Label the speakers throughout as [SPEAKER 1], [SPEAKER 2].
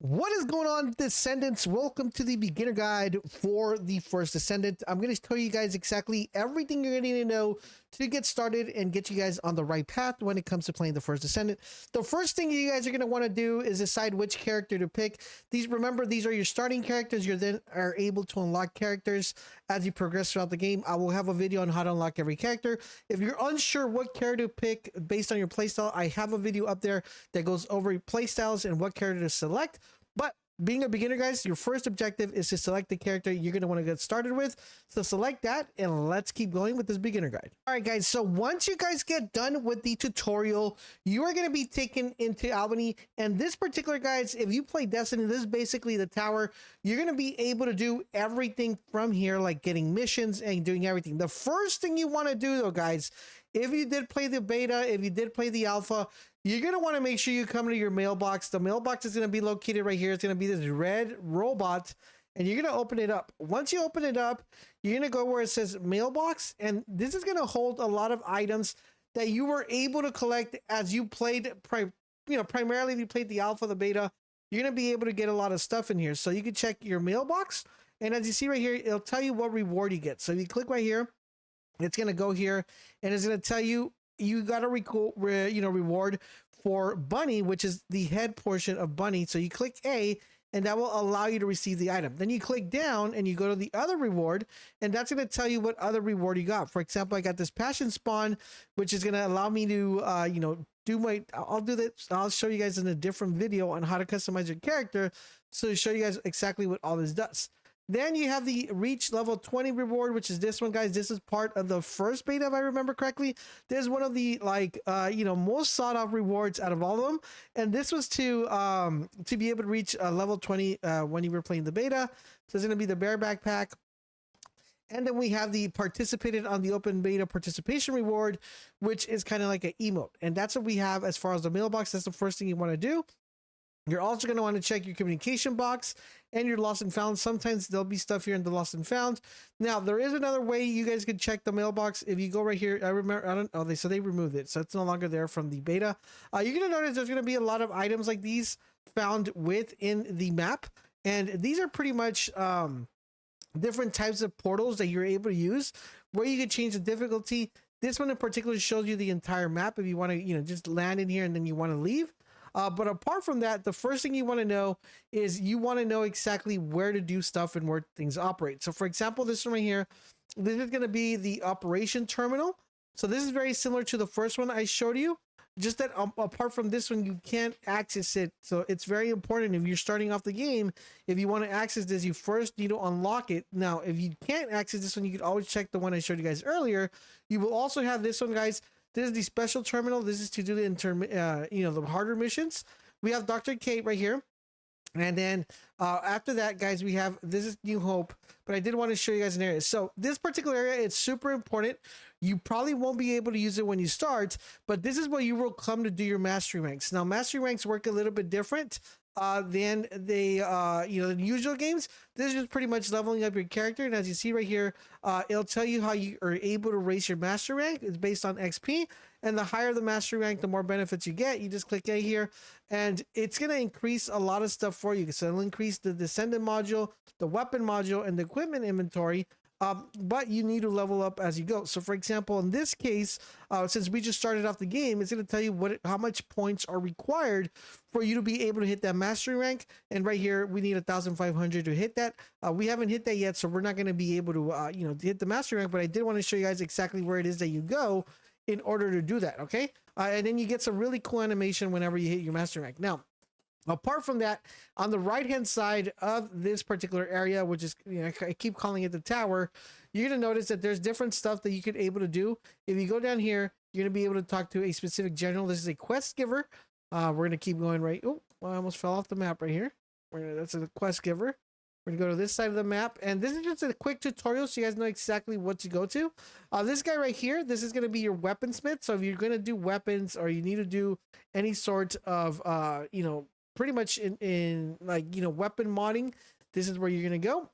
[SPEAKER 1] What is going on, Descendants? Welcome to the beginner guide for the First Descendant. I'm going to tell you guys exactly everything you're going to need to know to get started and get you guys on the right path when it comes to playing the First Descendant. The first thing you guys are going to want to do is decide which character to pick. Remember, these are your starting characters. You then are able to unlock characters as you progress throughout the game. I will have a video on how to unlock every character. If you're unsure what character to pick based on your playstyle, I have a video up there that goes over playstyles and what character to select. But being a beginner, guys, your first objective is to select the character you're going to want to get started with. So select that and let's keep going with this beginner guide. All right, guys. So once you guys get done with the tutorial, you are going to be taken into Albany. And this particular, guys, if you play Destiny, this is basically the tower. You're going to be able to do everything from here, like getting missions and doing everything. The first thing you want to do, though, guys, if you did play the beta, if you did play the alpha, you're going to want to make sure you come to your mailbox. The mailbox is going to be located right here. It's going to be this red robot, and you're going to open it up. Once you open it up, you're going to go where it says mailbox, and this is going to hold a lot of items that you were able to collect as you played, primarily if you played the alpha, the beta. You're going to be able to get a lot of stuff in here. So you can check your mailbox, and as you see right here, it'll tell you what reward you get. So if you click right here, it's going to go here, and it's going to tell you got a reward for Bunny, which is the head portion of Bunny. So you click A, and that will allow you to receive the item. Then you click down and you go to the other reward, and that's going to tell you what other reward you got. For example, I got this passion spawn, which is going to allow me to, I'll do that. I'll show you guys in a different video on how to customize your character. So to show you guys exactly what all this does. Then you have the reach level 20 reward, which is this one, guys. This is part of the first beta, if I remember correctly. This is one of the most sought off rewards out of all of them. And this was to be able to reach level 20 when you were playing the beta. So it's going to be the bear backpack. And then we have the participated on the open beta participation reward, which is kind of like an emote. And that's what we have as far as the mailbox. That's the first thing you want to do. You're also going to want to check your communication box and your lost and found. Sometimes there'll be stuff here in the lost and found. Now, there is another way you guys can check the mailbox. If you go right here, they removed it. So it's no longer there from the beta. You're going to notice there's going to be a lot of items like these found within the map. And these are pretty much different types of portals that you're able to use where you can change the difficulty. This one in particular shows you the entire map. If you want to, just land in here and then you want to leave. But apart from that, the first thing you want to know is you want to know exactly where to do stuff and where things operate. So for example, this one right here, this is going to be the operation terminal. So this is very similar to the first one I showed you, just that apart from this one, you can't access it. So it's very important if you're starting off the game, if you want to access this, you first need to unlock it. Now, if you can't access this one, you can always check the one I showed you guys earlier. You will also have this one, guys. This is the special terminal. This is to do the harder missions. We have Dr. Kate right here. And then after that, guys, we have, this is New Hope, but I did want to show you guys an area. So this particular area, it's super important. You probably won't be able to use it when you start, but this is where you will come to do your mastery ranks. Now, mastery ranks work a little bit different than the usual games. This is just pretty much leveling up your character. And as you see right here, it'll tell you how you are able to raise your master rank. It's based on XP. And the higher the master rank, the more benefits you get. You just click A here, and it's going to increase a lot of stuff for you. So it'll increase the Descendant module, the weapon module, and the equipment inventory. But you need to level up as you go. So for example, in this case, since we just started off the game, it's going to tell you how much points are required for you to be able to hit that mastery rank. And right here, we need 1,500 to hit that. We haven't hit that yet, so we're not going to be able to, hit the mastery rank. But I did want to show you guys exactly where it is that you go in order to do that. Okay. And then you get some really cool animation whenever you hit your mastery rank. Now, apart from that, on the right-hand side of this particular area, which is, I keep calling it the tower, you're going to notice that there's different stuff that you could able to do. If you go down here, you're going to be able to talk to a specific general. This is a quest giver. We're going to keep going right. Oh, I almost fell off the map right here. That's a quest giver. We're going to go to this side of the map. And this is just a quick tutorial so you guys know exactly what to go to. This guy right here, this is going to be your weaponsmith. So if you're going to do weapons or you need to do any sort of, pretty much in weapon modding, this is where you're going to go.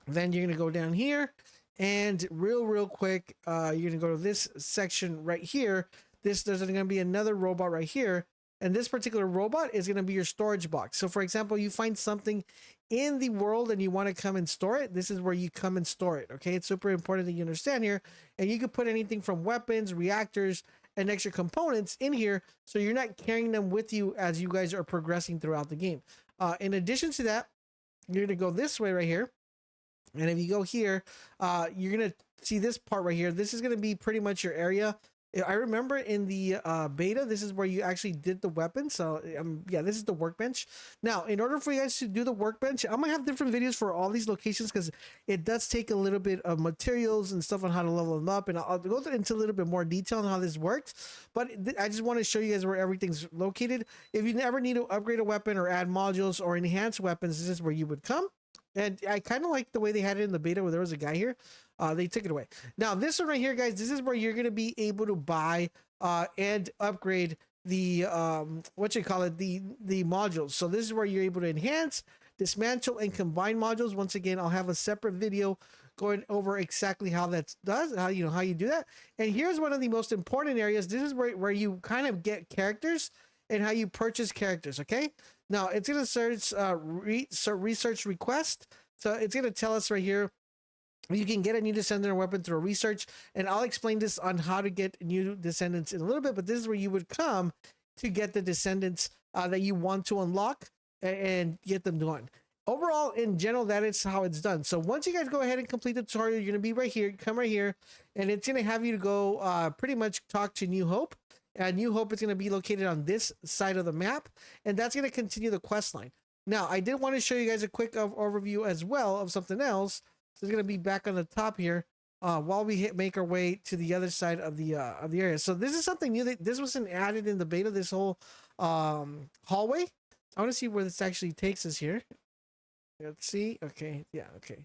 [SPEAKER 1] Then you're going to go down here and real quick, you're going to go to this section right here. There's going to be another robot right here. And this particular robot is going to be your storage box. So for example, you find something in the world and you want to come and store it, this is where you come and store it. Okay, it's super important that you understand here. And you can put anything from weapons, reactors, and extra components in here, so you're not carrying them with you as you guys are progressing throughout the game. In addition to that, you're going to go this way right here. And if you go here, you're going to see this part right here. This is going to be pretty much your area. I remember in the beta, this is where you actually did the weapon. So yeah, this is the workbench. Now, in order for you guys to do the workbench, I'm gonna have different videos for all these locations because it does take a little bit of materials and stuff on how to level them up, and I'll go into a little bit more detail on how this works. But I just want to show you guys where everything's located. If you never need to upgrade a weapon or add modules or enhance weapons, this is where you would come. And I kind of like the way they had it in the beta where there was a guy here. They took it away. Now, this one right here, guys, this is where you're going to be able to buy and upgrade the, the modules. So this is where you're able to enhance, dismantle, and combine modules. Once again, I'll have a separate video going over exactly how that does, how you do that. And here's one of the most important areas. This is where you kind of get characters and how you purchase characters, okay? Now, it's going to search research request. So it's going to tell us right here, you can get a new descendant or weapon through a research. And I'll explain this on how to get new descendants in a little bit, but this is where you would come to get the descendants that you want to unlock and get them done. Overall, in general, that is how it's done. So once you guys go ahead and complete the tutorial, you're going to be right here, come right here, and it's going to have you to go pretty much talk to New Hope. And New Hope is going to be located on this side of the map, and that's going to continue the quest line. Now, I did want to show you guys a quick overview as well of something else. So it's going to be back on the top here while we make our way to the other side of the area. So this is something new. This wasn't added in the beta, this whole hallway. I want to see where this actually takes us here. Let's see. Okay. Yeah. Okay.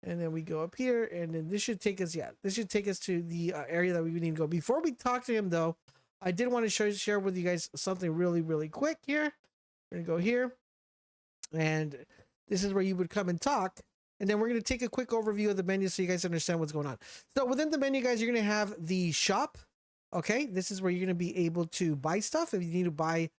[SPEAKER 1] And then we go up here, and then this should take us, this should take us to the area that we need to go. Before we talk to him, though, I did want to share with you guys something really, really quick here. We're going to go here, and this is where you would come and talk. And then we're going to take a quick overview of the menu so you guys understand what's going on. So within the menu, guys, you're going to have the shop. Okay, this is where you're going to be able to buy stuff if you need to buy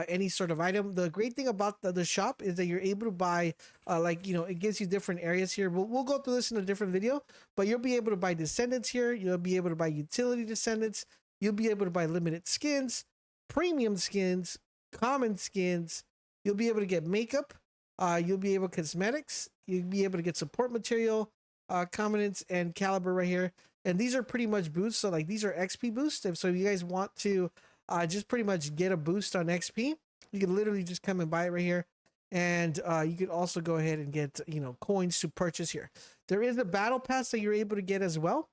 [SPEAKER 1] any sort of item. The great thing about the shop is that you're able to buy, it gives you different areas here. We'll go through this in a different video, but you'll be able to buy descendants here. You'll be able to buy utility descendants. You'll be able to buy limited skins, premium skins, common skins. You'll be able to get makeup. You'll be able to cosmetics. You'll be able to get support material, components, and caliber right here. And these are pretty much boosts. So like these are XP boosts. So if you guys want to just pretty much get a boost on XP, you can literally just come and buy it right here. And you could also go ahead and get, coins to purchase here. There is a battle pass that you're able to get as well.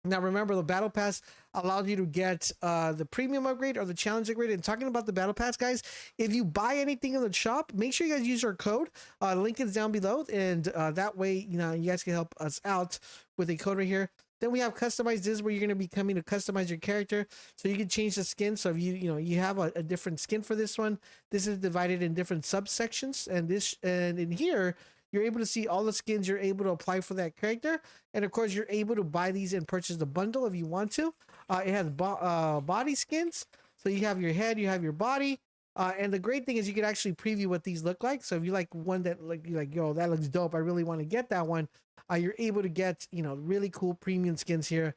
[SPEAKER 1] Now, remember, the battle pass allows you to get the premium upgrade or the challenge upgrade. And talking about the battle pass, guys, if you buy anything in the shop, make sure you guys use our code. Link is down below, and that way, you guys can help us out with a code right here. Then we have customize. This is where you're going to be coming to customize your character, so you can change the skin. So if you have a different skin for this one, this is divided in different subsections, and in here, you're able to see all the skins you're able to apply for that character. And of course, you're able to buy these and purchase the bundle if you want to. It has body skins. So you have your head, you have your body. And the great thing is you can actually preview what these look like. So if you like one that you're like, yo, that looks dope, I really want to get that one. You're able to get, really cool premium skins here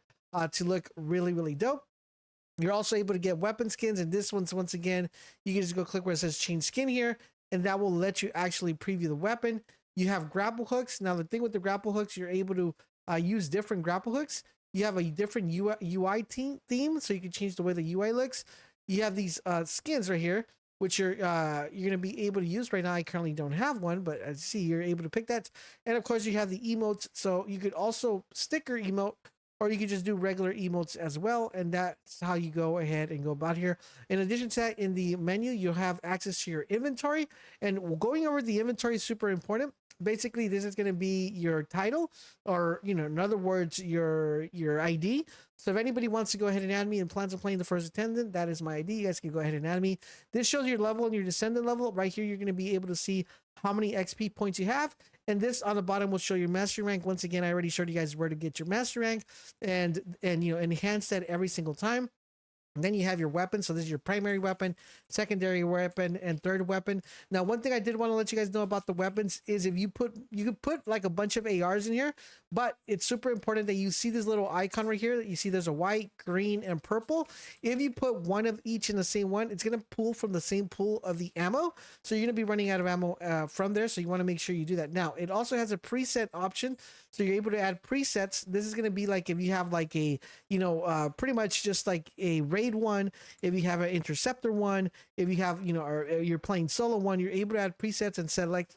[SPEAKER 1] to look really, really dope. You're also able to get weapon skins. And this one's, once again, you can just go click where it says change skin here. And that will let you actually preview the weapon. You have grapple hooks. Now, the thing with the grapple hooks, you're able to use different grapple hooks. You have a different UI theme, so you can change the way the UI looks. You have these skins right here, which you're going to be able to use. Right now, I currently don't have one, but I see you're able to pick that. And of course, you have the emotes, so you could also sticker emote, or you could just do regular emotes as well. And that's how you go ahead and go about here. In addition to that, in the menu, you'll have access to your inventory. And going over the inventory is super important. Basically, this is going to be your title, or, in other words, your ID. So if anybody wants to go ahead and add me and plans on playing the First Descendant, that is my ID. You guys can go ahead and add me. This shows your level and your descendant level. Right here, you're going to be able to see how many XP points you have. And this on the bottom will show your mastery rank. Once again, I already showed you guys where to get your mastery rank and enhance that every single time. Then you have your weapon. So this is your primary weapon, secondary weapon, and third weapon. Now, one thing I did want to let you guys know about the weapons is if you could put like a bunch of ARs in here, but it's super important that you see this little icon right here that you see there's a white, green, and purple. If you put one of each in the same one, it's going to pull from the same pool of the ammo. So you're going to be running out of ammo from there. So you want to make sure you do that. Now, it also has a preset option. So you're able to add presets. This is going to be like if you have like a, pretty much just like a raid one, if you have an interceptor one, if you have, or you're playing solo one, you're able to add presets and select,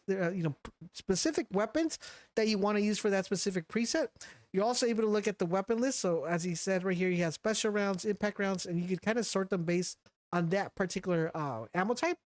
[SPEAKER 1] specific weapons that you want to use for that specific preset. You're also able to look at the weapon list. So as he said right here, you have special rounds, impact rounds, and you can kind of sort them based on that particular ammo type.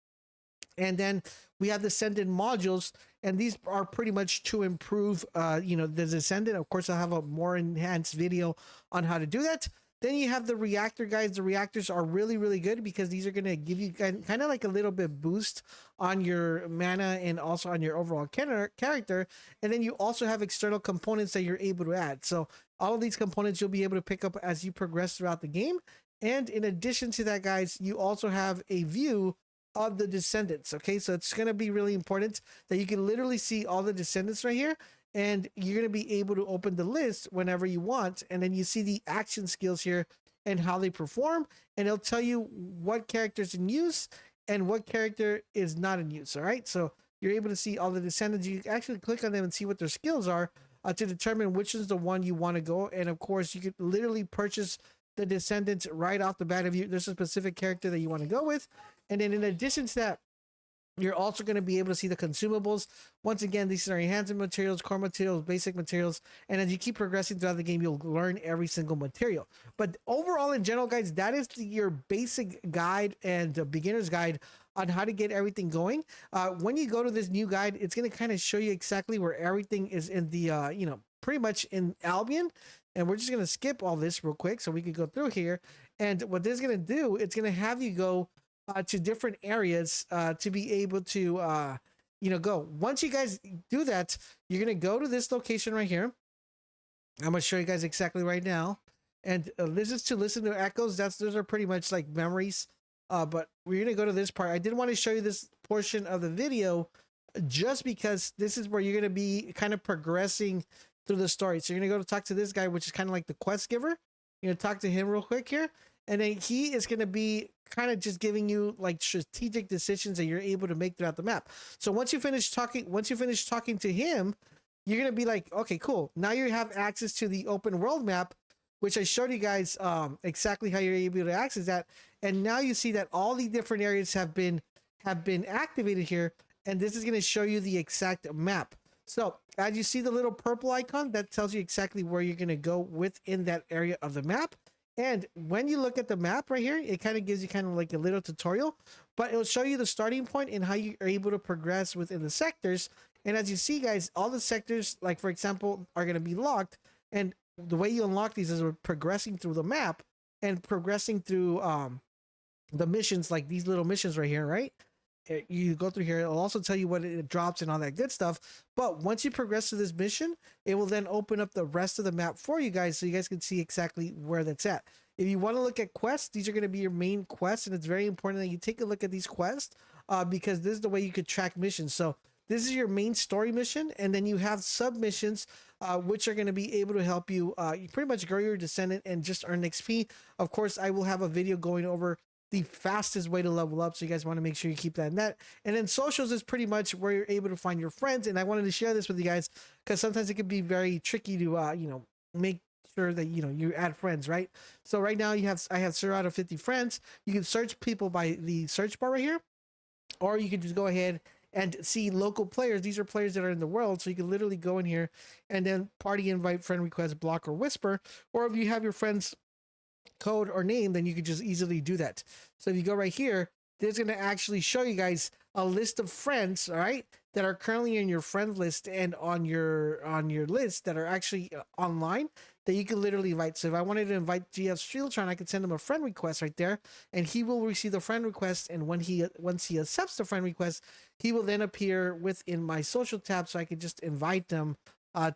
[SPEAKER 1] And then we have the Descendant modules, and these are pretty much to improve, the Descendant. Of course, I'll have a more enhanced video on how to do that. Then you have the reactor guys. The reactors are really, really good because these are going to give you kind of like a little bit boost on your mana and also on your overall character. And then you also have external components that you're able to add. So all of these components you'll be able to pick up as you progress throughout the game. And in addition to that, guys, you also have a view of the Descendants. Okay, so it's going to be really important that you can literally see all the Descendants right here, and you're going to be able to open the list whenever you want, and then you see the action skills here and how they perform, and it'll tell you what character's in use and what character is not in use. All right, so you're able to see all the Descendants. You can actually click on them and see what their skills are to determine which is the one you want to go. And of course, you could literally purchase the Descendants right off the bat if there's a specific character that you want to go with. And then in addition to that, you're also going to be able to see the consumables. Once again, these are enhancement materials, core materials, basic materials. And as you keep progressing throughout the game, you'll learn every single material. But overall, in general, guys, that is your basic guide and the beginner's guide on how to get everything going. When you go to this new guide, it's going to kind of show you exactly where everything is in the, pretty much in Albion. And we're just going to skip all this real quick so we can go through here. And what this is going to do, it's going to have you go to different areas to be able to, go. Once you guys do that, you're going to go to this location right here. I'm going to show you guys exactly right now. And this is to listen to echoes. Those are pretty much like memories. But we're going to go to this part. I did want to show you this portion of the video just because this is where you're going to be kind of progressing through the story. So you're going to go to talk to this guy, which is kind of like the quest giver. You're going to talk to him real quick here. And then he is going to be kind of just giving you like strategic decisions that you're able to make throughout the map. So once you finish talking to him, you're going to be like, okay, cool. Now you have access to the open world map, which I showed you guys exactly how you're able to access that. And now you see that all the different areas have been activated here. And this is going to show you the exact map. So as you see the little purple icon, that tells you exactly where you're going to go within that area of the map. And when you look at the map right here, it kind of gives you kind of like a little tutorial, but it'll show you the starting point and how you are able to progress within the sectors. And as you see, guys, all the sectors, like for example, are going to be locked. And the way you unlock these is we're progressing through the map and progressing through the missions, like these little missions right here, right? You go through here, it'll also tell you what it drops and all that good stuff. But once you progress to this mission, it will then open up the rest of the map for you guys so you guys can see exactly where that's at. If you want to look at quests, these are going to be your main quests, and it's very important that you take a look at these quests because this is the way you could track missions. So this is your main story mission, and then you have submissions which are going to be able to help you pretty much grow your Descendant and just earn XP. Of course, I will have a video going over the fastest way to level up, so you guys want to make sure you keep that in that. And then socials is pretty much where you're able to find your friends, and I wanted to share this with you guys because sometimes it can be very tricky to make sure that you add friends, right? So right now I have 0 out of 50 friends. You can search people by the search bar right here, or you can just go ahead and see local players. These are players that are in the world, so you can literally go in here and then party invite, friend request, block, or whisper. Or if you have your friends code or name, then you can just easily do that. So if you go right here, there's going to actually show you guys a list of friends, all right, that are currently in your friend list and on your list that are actually online that you can literally invite. So if I wanted to invite GF Shieldtron, I could send him a friend request right there, and he will receive the friend request. And once he accepts the friend request, he will then appear within my social tab, so I can just invite them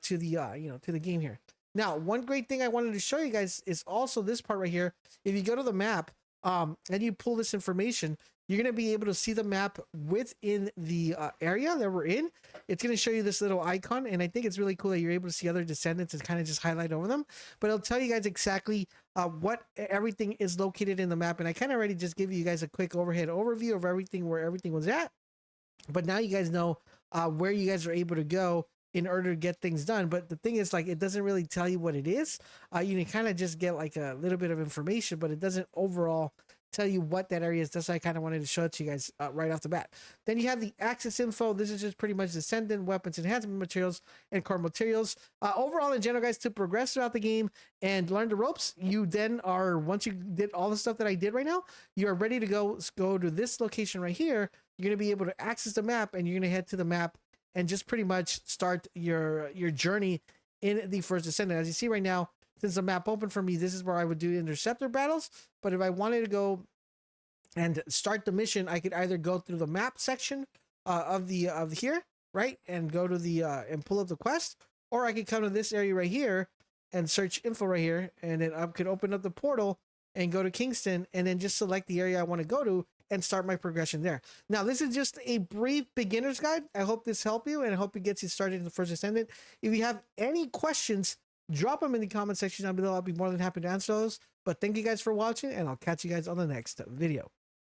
[SPEAKER 1] to the game here. Now, one great thing I wanted to show you guys is also this part right here. If you go to the map, and you pull this information, you're going to be able to see the map within the area that we're in. It's going to show you this little icon, and I think it's really cool that you're able to see other descendants and kind of just highlight over them. But it'll tell you guys exactly what everything is located in the map, and I kind of already just give you guys a quick overhead overview of everything, where everything was at. But now you guys know where you guys are able to go in order to get things done. But the thing is, like, it doesn't really tell you what it is. You can kind of just get like a little bit of information, but it doesn't overall tell you what that area is. That's why I kind of wanted to show it to you guys right off the bat. Then you have the access info. This is just pretty much Descendant, weapons, enhancement materials, and core materials. Overall, in general, guys, to progress throughout the game and learn the ropes, you then are, once you did all the stuff that I did right now, you are ready to go to this location right here. You're going to be able to access the map, and you're going to head to the map and just pretty much start your journey in the First Descendant. As you see right now, since the map opened for me, this is where I would do interceptor battles. But if I wanted to go and start the mission, I could either go through the map section of here, right, and go to the and pull up the quest, or I could come to this area right here and search info right here, and then I could open up the portal and go to Kingston, and then just select the area I want to go to and start my progression there. Now, this is just a brief beginner's guide. I hope this helped you, and I hope it gets you started in the First Descendant. If you have any questions, drop them in the comment section down below. I'll be more than happy to answer those. But thank you guys for watching, and I'll catch you guys on the next video.